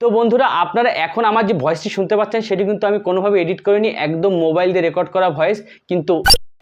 তো বন্ধুরা আপনারা এখন আমার যে ভয়েসটি শুনতে পাচ্ছেন সেটি কিন্তু আমি কোনোভাবে এডিট করিনি, একদম মোবাইল দিয়ে রেকর্ড করা ভয়েস। কিন্তু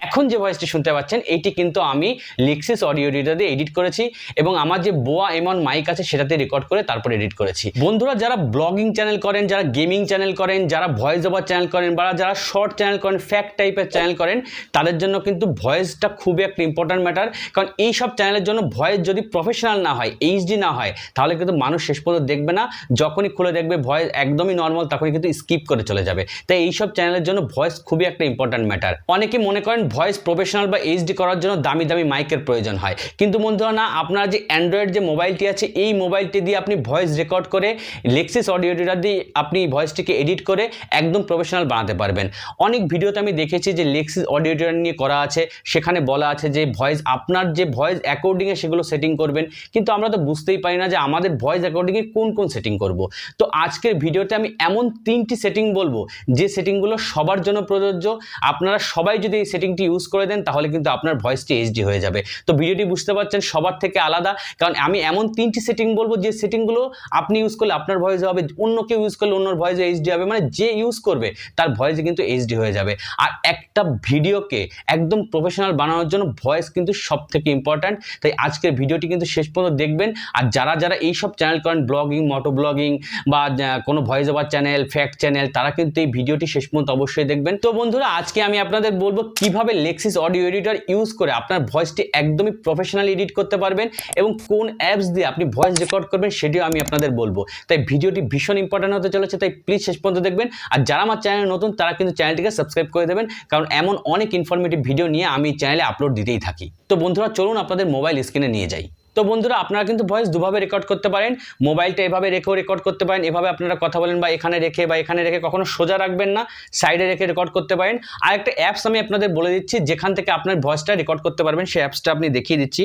এখন যে ভয়েসটি শুনতে পাচ্ছেন এইটি কিন্তু আমি লেক্সিস অডিও এডিটর দিয়ে এডিট করেছি এবং আমার যে বোয়া এমন মাইক আছে সেটাতে রেকর্ড করে তারপর এডিট করেছি। বন্ধুরা যারা ব্লগিং চ্যানেল করেন, যারা গেমিং চ্যানেল করেন, যারা ভয়েস ওভার চ্যানেল করেন বা যারা শর্ট চ্যানেল করেন, ফ্যাক্ট টাইপের চ্যানেল করেন, তাদের জন্য কিন্তু ভয়েসটা খুবই একটা ইম্পর্ট্যান্ট ম্যাটার। কারণ এই সব চ্যানেলের জন্য ভয়েস যদি প্রফেশনাল না হয়, এইচডি না হয়, তাহলে কিন্তু মানুষ শেষ পর্যন্ত দেখবে না। যখনই খুলে দেখবে ভয়েস একদমই নর্মাল, তখনই কিন্তু স্কিপ করে চলে যাবে। তাই এইসব চ্যানেলের জন্য ভয়েস খুবই একটা ইম্পর্ট্যান্ট ম্যাটার। অনেকে মনে করেন ভয়েস প্রফেশনাল বা এইচডি করার জন্য দামি দামি মাইকের প্রয়োজন হয়, কিন্তু বন্ধুরা না, আপনার যে অ্যান্ড্রয়েড যে মোবাইলটি আছে এই মোবাইলটি দিয়ে আপনি ভয়েস রেকর্ড করে লেক্সিস অডিও এডিটর দিয়ে আপনি ভয়েসটিকে এডিট করে একদম প্রফেশনাল বানাতে পারবেন। অনেক ভিডিওতে আমি দেখেছি যে লেক্সিস অডিও এডিটর নিয়ে করা আছে, সেখানে বলা আছে যে ভয়েস আপনার যে ভয়েস অ্যাকর্ডিংয়ে সেগুলো সেটিং করবেন, কিন্তু আমরা তো বুঝতেই পারি না যে আমাদের ভয়েস অ্যাকর্ডিংয়ে কোন কোন সেটিং করব। তো আজকের ভিডিওতে আমি এমন 3টি সেটিং বলবো যে সেটিংগুলো সবার জন্য প্রযোজ্য। আপনারা সবাই যদি এই সেটিংটি ইউজ করে দেন তাহলে কিন্তু আপনার ভয়েসটি এইচডি হয়ে যাবে। তো ভিডিওটি বুঝতে পারছেন সবার থেকে আলাদা, কারণ আমি এমন 3টি সেটিং বলবো যে সেটিংগুলো আপনি ইউজ করলে আপনার ভয়েস হবে, অন্য কেউ ইউজ করলে অন্যর ভয়েসে এইচডি হবে, মানে যে ইউজ করবে তার ভয়েসে কিন্তু এইচডি হয়ে যাবে। আর একটা ভিডিওকে একদম প্রফেশনাল বানানোর জন্য ভয়েস কিন্তু সব থেকে ইম্পর্ট্যান্ট। তাই আজকের ভিডিওটি কিন্তু শেষ পর্যন্ত দেখবেন। আর যারা যারা এইসব চ্যানেল করেন, ব্লগিং, মোটো ব্লগিং বা কোনো voice over channel, fact channel, তারা কিন্তু এই ভিডিওটি শেষ পর্যন্ত অবশ্যই দেখবেন। তো বন্ধুরা আজকে আমি আপনাদের বলবো কিভাবে লেক্সিস অডিও এডিটর ইউজ করে আপনার ভয়েসটি একদমই প্রফেশনাল এডিট করতে পারবেন এবং কোন অ্যাপস দিয়ে আপনি ভয়েস রেকর্ড করবেন সেটিও আমি আপনাদের বলবো। তাই ভিডিওটি ভীষণ ইম্পর্টেন্ট হতে চলেছে, তাই প্লিজ শেষ পর্যন্ত দেখবেন। আর যারা আমার চ্যানেলে নতুন তারা কিন্তু চ্যানেলটিকে সাবস্ক্রাইব করে দেবেন, কারণ এমন অনেক ইনফরমেটিভ ভিডিও নিয়ে আমি চ্যানেলে আপলোড দিতেই থাকি। তো বন্ধুরা চলুন আপনাদের মোবাইল স্ক্রিনে নিয়ে যাই। তো বন্ধুরা আপনারা কিন্তু ভয়েস দুভাবে রেকর্ড করতে পারেন। মোবাইলটা এভাবে রেখেও রেকর্ড করতে পারেন, এভাবে আপনারা কথা বলেন বা এখানে রেখে কখনো সোজা রাখবেন না, সাইডে রেখে রেকর্ড করতে পারেন। আর একটা অ্যাপস আমি আপনাদের বলে দিচ্ছি যেখান থেকে আপনার ভয়েসটা রেকর্ড করতে পারবেন, সেই অ্যাপসটা আপনি দেখিয়ে দিচ্ছি।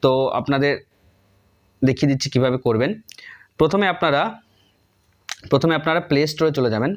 তো আপনাদের দেখিয়ে দিচ্ছি কিভাবে করবেন। প্রথমে আপনারা প্লে স্টোরে চলে যাবেন।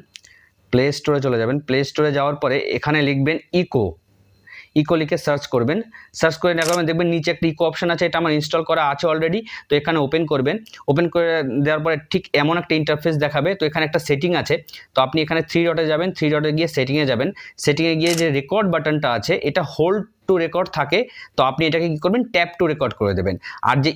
প্লে স্টোরে যাওয়ার পরে এখানে লিখবেন ইকো লিখে সার্চ করবেন। সার্চ করে নেওয়ার দেখবেন নিচে একটা ইকো অপশন আছে, এটা আমার ইনস্টল করা আছে অলরেডি। তো এখানে ওপেন করবেন। ওপেন করে দেওয়ার পরে ঠিক এমন একটা ইন্টারফেস দেখাবে। তো এখানে একটা সেটিং আছে, তো আপনি এখানে 3 ডটে যাবেন। 3 ডটে গিয়ে সেটিংয়ে যাবেন। সেটিংয়ে গিয়ে যে রেকর্ড বাটনটা আছে এটা হোল্ড টু রেকর্ড থাকে, তো আপনি এটাকে কি করবেন, ট্যাপ টু রেকর্ড করে দেবেন। আর যে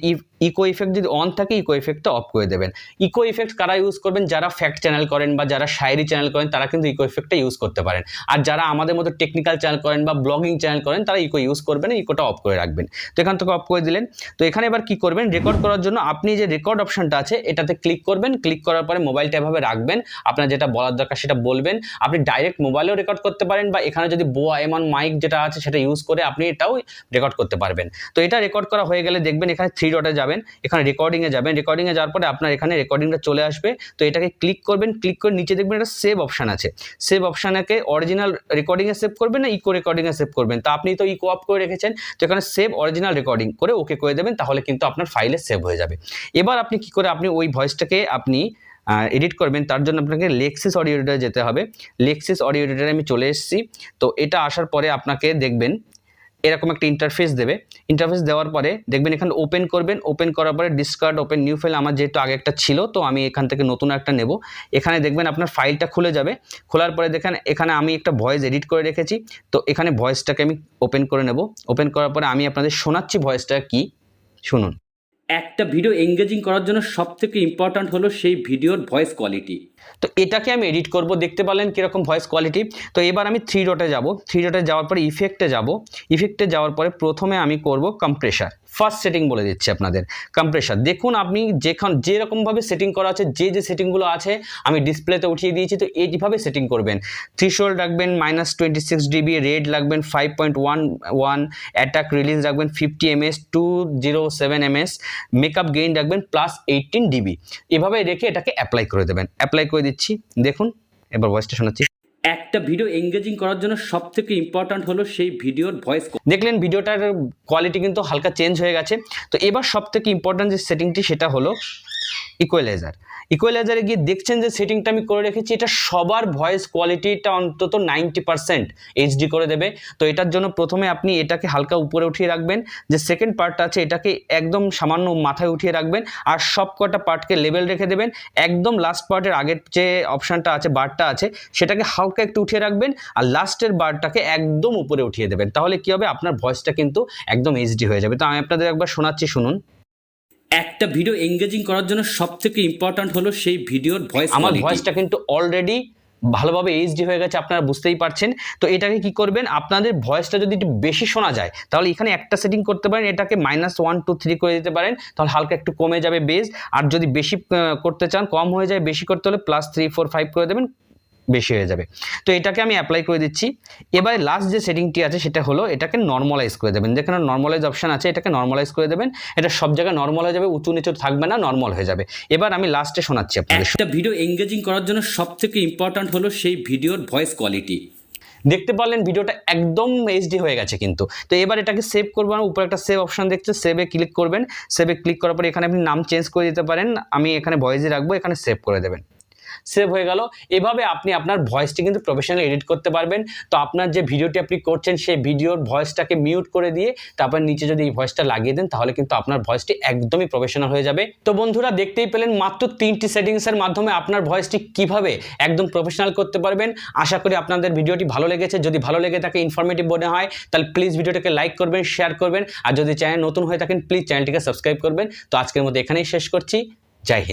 ইকো ইফেক্ট যদি অন থাকে ইকো ইফেক্টটা অফ করে দেবেন। ইকো ইফেক্ট কারা ইউজ করবেন, যারা ফ্যাক্ট চ্যানেল করেন বা যারা শায়েরি চ্যানেল করেন তারা কিন্তু ইকো ইফেক্টটা ইউজ করতে পারেন। আর যারা আমাদের মতো টেকনিক্যাল চ্যানেল করেন বা ব্লগিং চ্যানেল করেন তারা ইকো ইউজ করবেন, ইকোটা অফ করে রাখবেন। তো এখান থেকে অফ করে দিলেন। তো এখানে এবার কি করবেন, রেকর্ড করার জন্য আপনি যে রেকর্ড অপশনটা আছে এটাতে ক্লিক করবেন। ক্লিক করার পরে মোবাইলটা এভাবে রাখবেন, আপনার যেটা বলার দরকার সেটা বলবেন। আপনি ডাইরেক্ট মোবাইলেও রেকর্ড করতে পারেন বা এখানে যদি বোয়া এমন মাইক যেটা আছে সেটা ইউজ করে আপনি এটাও রেকর্ড করতে পারবেন। তো এটা রেকর্ড করা হয়ে গেলে দেখবেন এখানে 3 ডটে যাবেন, এখানে রেকর্ডিংয়ে যাবেন। রেকর্ডিংয়ে যাওয়ার পরে আপনার এখানে রেকর্ডিংটা চলে আসবে। তো এটাকে ক্লিক করবেন। ক্লিক করে নিচে দেখবেন একটা সেভ অপশন আছে। সেভ অপশানকে অরিজিনাল রেকর্ডিংয়ে সেভ করবেন না ইকো রেকর্ডিংয়ে সেভ করবেন। তো আপনি তো ইকো অফ করে রেখেছেন, তো এখানে সেভ অরিজিনাল রেকর্ডিং করে ওকে করে দেবেন, তাহলে কিন্তু আপনার ফাইলে সেভ হয়ে যাবে। এবার আপনি কি করে আপনি ওই ভয়েসটাকে আপনি এডিট করবেন, তার জন্য আপনাকে লেক্সিস অডিও এডিটরে যেতে হবে। লেক্সিস অডিও এডিটরে আমি চলে এসেছি। তো এটা আসার পরে আপনাকে দেখবেন এরকম একটা ইন্টারফেস দেবে। ইন্টারফেস দেওয়ার পরে দেখবেন এখানে ওপেন করবেন। ওপেন করার পরে ডিসকার্ড ওপেন নিউ ফাইল, আমার যেহেতু আগে একটা ছিল তো আমি এখান থেকে নতুন একটা নেব। এখানে দেখবেন আপনার ফাইলটা খুলে যাবে। খোলার পরে দেখেন এখানে আমি একটা ভয়েস এডিট করে রেখেছি। তো এখানে ভয়েসটাকে আমি ওপেন করে নেব। ওপেন করার পরে আমি আপনাদের শোনাচ্ছি ভয়েসটা কি, শুনুন। একটা ভিডিও এঙ্গেজিং করার জন্য সবথেকে ইম্পর্ট্যান্ট হলো সেই ভিডিওর ভয়েস কোয়ালিটি। তো এটাকে আমি এডিট করব, দেখতে পারলেন কীরকম ভয়েস কোয়ালিটি। তো এবার আমি 3 ডটে যাব। 3 ডটে যাওয়ার পরে ইফেক্টে যাব। ইফেক্টে যাওয়ার পরে প্রথমে আমি করব কম্প্রেসার। ফার্স্ট সেটিং বলে দিচ্ছি আপনাদের, কম্প্রেসার। দেখুন আপনি যেরকমভাবে সেটিং করা আছে, যে সেটিংগুলো আছে আমি ডিসপ্লেতে উঠিয়ে দিয়েছি, তো এইভাবে সেটিং করবেন। থ্রেশহোল্ড রাখবেন -26 dB, রেড রাখবেন 5.11, অ্যাটাক রিলিজ রাখবেন 50 ms, 207 ms, মেকআপ গেইন রাখবেন +18 dB। এভাবে রেখে এটাকে অ্যাপ্লাই করে দেবেন। অ্যাপ্লাই করে দিচ্ছি, দেখুন এবার ভয়েসটা শোনাচ্ছি। একটা ভিডিও এঙ্গেজিং করার জন্য সবথেকে ইম্পর্ট্যান্ট হলো সেই ভিডিওর ভয়েস। দেখলেন ভিডিওটার কোয়ালিটি কিন্তু হালকা চেঞ্জ হয়ে গেছে। তো এবার সবথেকে ইম্পর্ট্যান্ট যে সেটিংটি সেটা হলো ইকুয়ালাইজারে গিয়ে দেখছেন যে সেটিংটা আমি করে রেখেছি, এটা সবার ভয়েস কোয়ালিটিটা অন্তত 90% এইচডি করে দেবে। তো এটার জন্য প্রথমে আপনি এটাকে হালকা উপরে উঠিয়ে রাখবেন, যে সেকেন্ড পার্টটা আছে এটাকে একদম সামান্য মাথায় উঠিয়ে রাখবেন, আর সব কটা পার্টকে লেভেল রেখে দেবেন। একদম লাস্ট পার্টের আগের যে অপশানটা আছে, বারটা আছে, সেটাকে হালকা একটু উঠিয়ে রাখবেন, আর লাস্টের বারটাকে একদম উপরে উঠিয়ে দেবেন। তাহলে কি হবে, আপনার ভয়েসটা কিন্তু একদম এইচডি হয়ে যাবে। তো আমি আপনাদের একবার শোনাচ্ছি, শুনুন। একটা ভিডিও এঙ্গেজিং করার জন্য সবথেকে ইম্পর্ট্যান্ট হলো সেই ভিডিওর ভয়েস আমার কোয়ালিটি। ভয়েসটা কিন্তু অলরেডি ভালোভাবে এইচডি হয়ে গেছে, আপনারা বুঝতেই পারছেন। তো এটাকে কি করবেন, আপনাদের ভয়েসটা যদি একটু বেশি শোনা যায় তাহলে এখানে একটা সেটিং করতে পারেন, এটাকে -1 2 3 করে দিতে পারেন, তাহলে হালকা একটু কমে যাবে বেস। আর যদি বেশি করতে চান, কম হয়ে যায়, বেশি করতে হলে +3 4 5 করে দেবেন, বেশি হয়ে যাবে। তো এটাকে আমি অ্যাপ্লাই করে দিচ্ছি। এবারে লাস্ট যে সেটিংটি আছে সেটা হলো এটাকে নর্মালাইজ করে দেবেন। যেখানে নর্মালাইজ অপশন আছে এটাকে নর্মালাইজ করে দেবেন, এটা সব জায়গায় নর্মাল হয়ে যাবে, উঁচু নিচু থাকবে না, নর্মাল হয়ে যাবে। এবার আমি লাস্টে শোনাচ্ছি আপনাদের। একটা ভিডিও এঙ্গেজিং করার জন্য সবথেকে ইম্পর্ট্যান্ট হলো সেই ভিডিওর ভয়েস কোয়ালিটি। দেখতে পারলেন ভিডিওটা একদম এইচডি হয়ে গেছে কিন্তু। তো এবার এটাকে সেভ করবেন, উপরে একটা সেভ অপশন দেখছে, সেভে ক্লিক করবেন। সেভে ক্লিক করার পরে এখানে আপনি নাম চেঞ্জ করে দিতে পারেন, আমি এখানে ভয়েসই রাখবো, এখানে সেভ করে দেবেন। সেভ হয়ে গেল। এভাবে আপনি আপনার ভয়েসটি কিন্তু প্রফেশনাল এডিট করতে পারবেন। তো আপনার যে ভিডিওটি আপনি করছেন সেই ভিডিওর ভয়েসটাকে মিউট করে দিয়ে তারপর নিচে যদি এই ভয়েসটা লাগিয়ে দেন তাহলে কিন্তু আপনার ভয়েসটি একদমই প্রফেশনাল হয়ে যাবে। তো বন্ধুরা, দেখতেই পেলেন মাত্র 3টি সেটিংসের মাধ্যমে আপনার ভয়েসটি কিভাবে একদম প্রফেশনাল করতে পারবেন। আশা করি আপনাদের ভিডিওটি ভালো লেগেছে। যদি ভালো লেগে থাকে, ইনফরমেটিভ মনে হয়, তাহলে প্লিজ ভিডিওটাকে লাইক করবেন, শেয়ার করবেন, আর যদি চ্যানেল নতুন হয়ে থাকেন প্লিজ চ্যানেলটিকে সাবস্ক্রাইব করবেন। তো আজকের মধ্যে এখানেই শেষ করছি। জয় হিন্দ।